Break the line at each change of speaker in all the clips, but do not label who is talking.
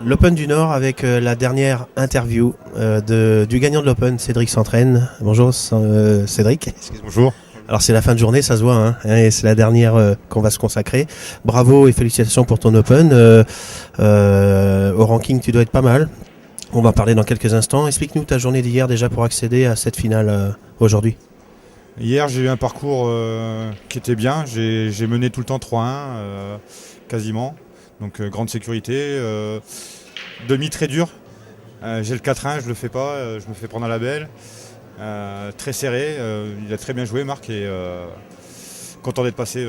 L'Open du Nord avec la dernière interview du gagnant de l'Open, Cédric Santraine. Bonjour Cédric.
Bonjour.
Alors c'est la fin de journée, ça se voit, hein, et c'est la dernière qu'on va se consacrer. Bravo et félicitations pour ton Open. Au ranking, tu dois être pas mal. On va parler dans quelques instants. Explique-nous ta journée d'hier déjà pour accéder à cette finale aujourd'hui.
Hier, j'ai eu un parcours qui était bien. J'ai mené tout le temps 3-1, quasiment. Donc grande sécurité. Demi très dur. J'ai le 4-1, je le fais pas. Je me fais prendre à la belle. Très serré. Il a très bien joué, Marc. Et content d'être passé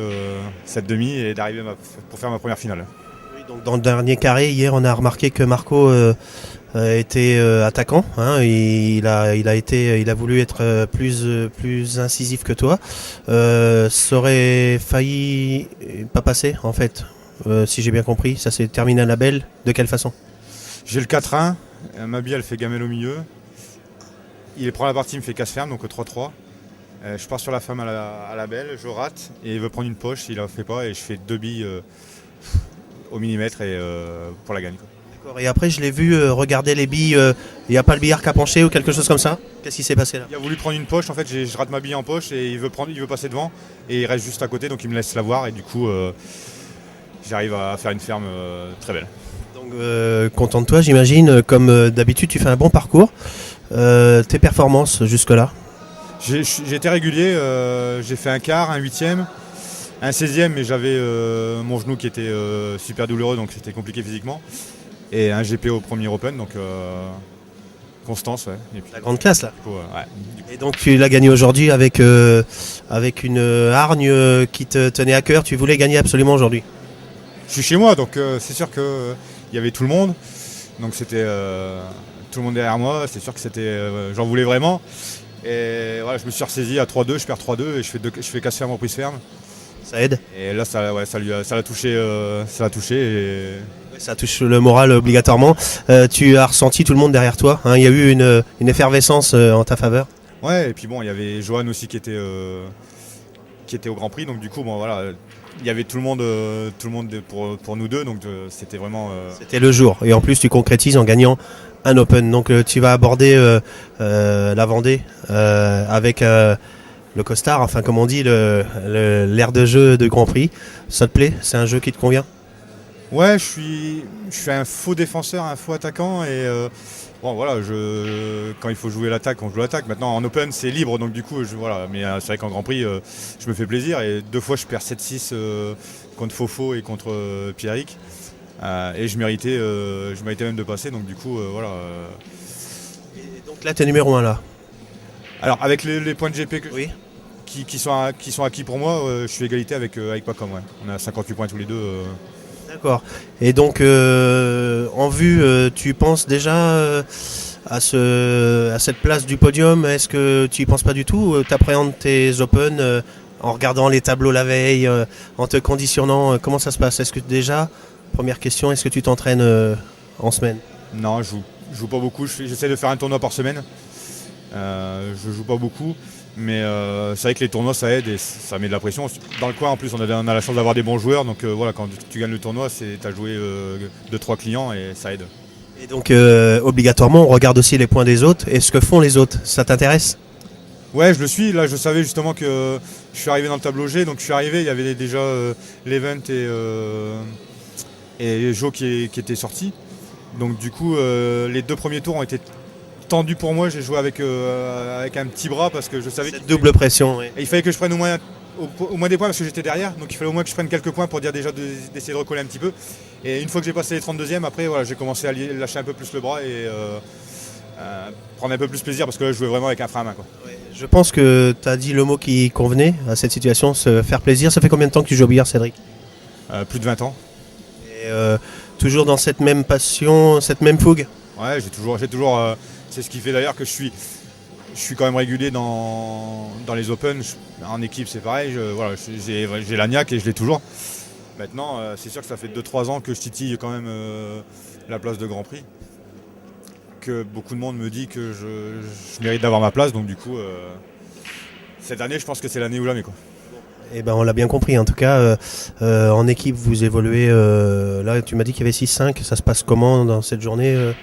cette demi et d'arriver pour faire ma première finale.
Oui, donc dans le dernier carré, hier, on a remarqué que Marco était attaquant. Hein, il a voulu être plus incisif que toi. Ça aurait failli pas passer en fait. Si j'ai bien compris, ça s'est terminé à la belle. De quelle façon?
J'ai le 4-1. Mabi, elle fait gamelle au milieu. Il prend la partie, il me fait casse ferme, donc 3-3. Je pars sur la femme à la belle, je rate et il veut prendre une poche, il la fait pas et je fais 2 billes au millimètre et pour la gagne. Quoi.
D'accord. Et après, je l'ai vu regarder les billes. Il n'y a pas le billard qui a penché ou quelque chose comme ça? Qu'est-ce qui s'est passé là?
Il a voulu prendre une poche, en fait, je rate ma bille en poche et il veut passer devant et il reste juste à côté, donc il me laisse la voir et du coup, j'arrive à faire une ferme très belle.
Donc, content de toi, j'imagine. Comme d'habitude, tu fais un bon parcours. Tes performances jusque-là?
J'ai été régulier, j'ai fait un quart, un huitième, un 16e, mais j'avais mon genou qui était super douloureux, donc c'était compliqué physiquement. Et un GP au premier Open, donc constance, ouais. Et puis,
La grande classe là.
du coup, ouais.
Et donc tu l'as gagné aujourd'hui avec une hargne qui te tenait à cœur. Tu voulais gagner absolument aujourd'hui.
Je suis chez moi, donc c'est sûr qu'il y avait tout le monde. Donc c'était tout le monde derrière moi, c'est sûr que j'en voulais vraiment. Et voilà, je me suis ressaisi à 3-2, je perds 3-2 et je fais casse ferme, reprise ferme.
Ça aide.
Et là, ça l'a touché. Et...
Ça touche le moral obligatoirement. Tu as ressenti tout le monde derrière toi. Hein. Il y a eu une effervescence en ta faveur.
Ouais, et puis bon, il y avait Johan aussi qui était au Grand Prix. Donc du coup, bon voilà, il y avait tout le monde pour nous deux. Donc c'était vraiment.
C'était le jour. Et en plus, tu concrétises en gagnant un Open. Donc tu vas aborder la Vendée avec le costard, enfin comme on dit, l'air de jeu de Grand Prix. Ça te plaît? C'est un jeu qui te convient?
Ouais, je suis un faux défenseur, un faux attaquant et bon voilà, quand il faut jouer l'attaque, on joue l'attaque. Maintenant en Open c'est libre, donc du coup voilà. Mais c'est vrai qu'en Grand Prix, je me fais plaisir et 2 fois je perds 7-6 contre Fofo et contre Pierrick. Et je méritais même de passer, donc du coup voilà.
Et donc là, tu es numéro 1 là.
Alors avec les points de GP
Oui.
qui sont acquis pour moi, je suis égalité avec Pacom. Ouais. On a 58 points tous les deux.
D'accord. Et donc, en vue, tu penses déjà à cette place du podium? Est-ce que tu y penses pas du tout? Tu appréhendes tes Open en regardant les tableaux la veille, en te conditionnant? Comment ça se passe? Est-ce que déjà, première question, est-ce que tu t'entraînes en semaine?
Non, je joue pas beaucoup. J'essaie de faire un tournoi par semaine. Je joue pas beaucoup. Mais c'est vrai que les tournois ça aide et ça met de la pression. Dans le coin en plus on a la chance d'avoir des bons joueurs, donc voilà, quand tu gagnes le tournoi, tu as joué 2-3 clients et ça aide.
Et donc obligatoirement on regarde aussi les points des autres et ce que font les autres, ça t'intéresse?
Ouais, je le suis, là je savais justement que je suis arrivé dans le tableau G, donc je suis arrivé, il y avait déjà l'event et Joe qui était sorti. Donc du coup les 2 premiers tours ont été tendu pour moi, j'ai joué avec un petit bras parce que je savais
Cette double pression, oui.
il fallait que je prenne au moins des points parce que j'étais derrière, donc il fallait au moins que je prenne quelques points pour dire déjà d'essayer de recoller un petit peu. Et une fois que j'ai passé les 32e, après voilà, j'ai commencé à lâcher un peu plus le bras et prendre un peu plus plaisir parce que là, je jouais vraiment avec un frein à main. Quoi.
Ouais, je pense que tu as dit le mot qui convenait à cette situation, se faire plaisir. Ça fait combien de temps que tu joues au billard, Cédric?
Plus de 20 ans.
Et toujours dans cette même passion, cette même fougue?
Ouais, j'ai toujours c'est ce qui fait d'ailleurs que je suis quand même régulier dans les Open. En équipe, c'est pareil. Voilà, j'ai la niaque et je l'ai toujours. Maintenant, c'est sûr que ça fait 2-3 ans que je titille quand même la place de Grand Prix. Que beaucoup de monde me dit que je mérite d'avoir ma place. Donc du coup, cette année, je pense que c'est l'année ou jamais. Quoi.
Eh ben, on l'a bien compris. En tout cas, en équipe, vous évoluez. Là, tu m'as dit qu'il y avait 6-5. Ça se passe comment dans cette journée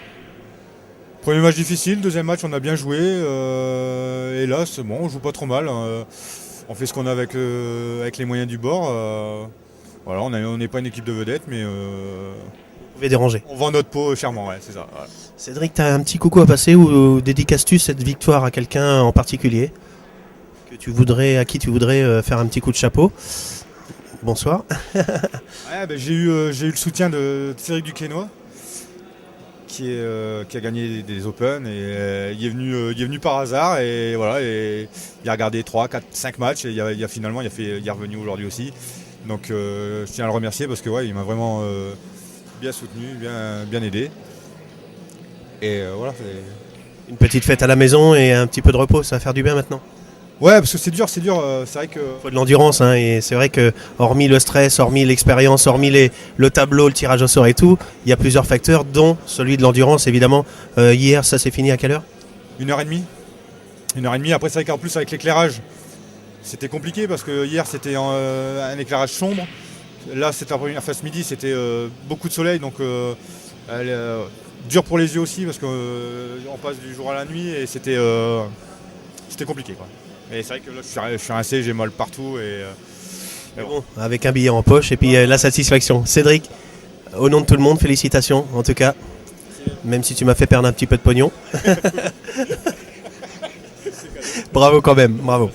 Premier match difficile, deuxième match on a bien joué. Et là, c'est bon, on joue pas trop mal. On fait ce qu'on a avec les moyens du bord. Voilà, on n'est pas une équipe de vedettes, mais
Vous pouvez déranger.
on vend notre peau chèrement, ouais, c'est ça. Voilà.
Cédric, tu as un petit coucou à passer ou dédicaces-tu cette victoire à quelqu'un en particulier à qui tu voudrais faire un petit coup de chapeau? Bonsoir.
Ouais, j'ai eu le soutien de Cédric Duquesnoy qui a gagné des Open et il est venu par hasard et voilà, et il a regardé 3, 4, 5 matchs et il est revenu aujourd'hui aussi. Donc je tiens à le remercier parce que ouais, il m'a vraiment bien soutenu, bien aidé. Et voilà.
Une petite fête à la maison et un petit peu de repos, ça va faire du bien maintenant.
Ouais, parce que c'est dur, c'est vrai que.
Il faut de l'endurance, hein, et c'est vrai que hormis le stress, hormis l'expérience, hormis le tableau, le tirage au sort et tout, il y a plusieurs facteurs, dont celui de l'endurance évidemment. Hier, ça s'est fini à quelle heure?
1h30. 1h30, après c'est vrai qu'en plus avec l'éclairage, c'était compliqué parce que hier c'était un éclairage sombre. Là c'était ce midi c'était beaucoup de soleil, donc dur pour les yeux aussi parce qu'on passe du jour à la nuit et c'était compliqué, quoi. Et c'est vrai que là je suis rincé, j'ai mal partout et
Bon, avec un billet en poche et puis la satisfaction. Cédric, au nom de tout le monde, félicitations en tout cas, même si tu m'as fait perdre un petit peu de pognon. Bravo quand même, bravo.